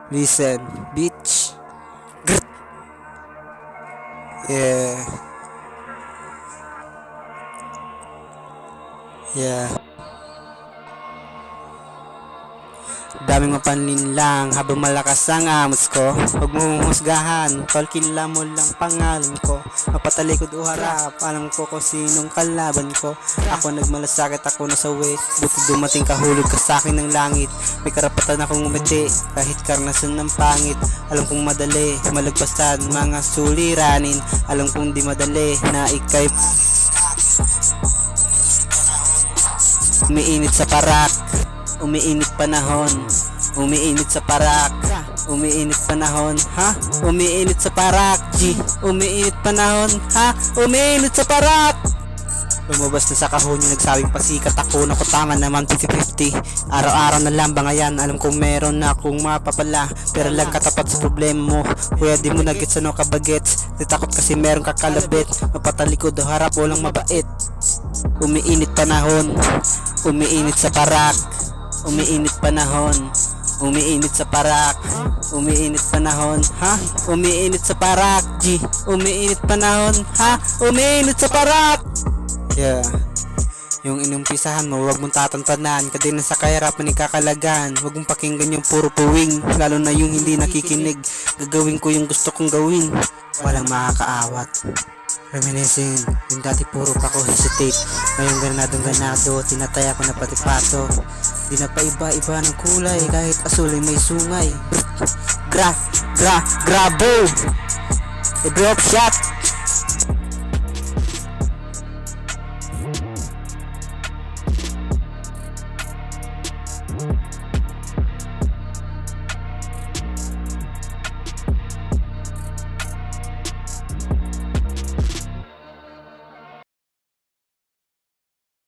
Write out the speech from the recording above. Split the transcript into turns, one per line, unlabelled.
Listen, bitch. Grr. Yeah. Yeah. Daming mapanlin lang habang malakas ang amos ko. Huwag mong husgahan, tol, kilala mo lang pangalan ko. Mapatalikod o harap, alam ko kung sinong kalaban ko. Ako nagmalasakit, ako nasa way. Buti dumating kahulog ka sa'kin ng langit. May karapatan akong umiti, kahit karnasan ng pangit. Alam kong madali, malagpasan mga suliranin. Alam kong di madali, na ikay umiinit sa parak. Umiinit panahon, umiinit sa parak, umiinit panahon, ha? Umiinit sa parak, G. Umiinit panahon, ha? Umiinit sa parak. Lumabas na sa kahon yung nagsabing pasikat ako. Naku, tama naman, 50-50. Araw-araw na lang bangayan. Alam kong meron na akong mapapala, pero lang katapat sa problema mo. Kuya, di mo na gets ano ka bagets. Di takot kasi meron kakalabit. Mapatalikod o harap, walang mabait. Umiinit panahon, umiinit sa parak. Umiinit panahon, umiinit sa parak. Umiinit panahon, ha? Umiinit sa parak, G. Umiinit panahon, ha? Umiinit sa parak. Yeah. Yung inumpisahan mo, huwag mong tatantanan. Kadina sa kahirapan ikakalagan. Huwag mong pakinggan yung puro puwing, lalo na yung hindi nakikinig. Gagawin ko yung gusto kong gawin, walang makakaawat. Reminiscing, yung dati puro pa ko hesitate. Ngayon ganado, tinataya ko na pati pato. Di na pa iba-iba ng kulay, kahit asul ay may sungay. Grabo! I drop shot!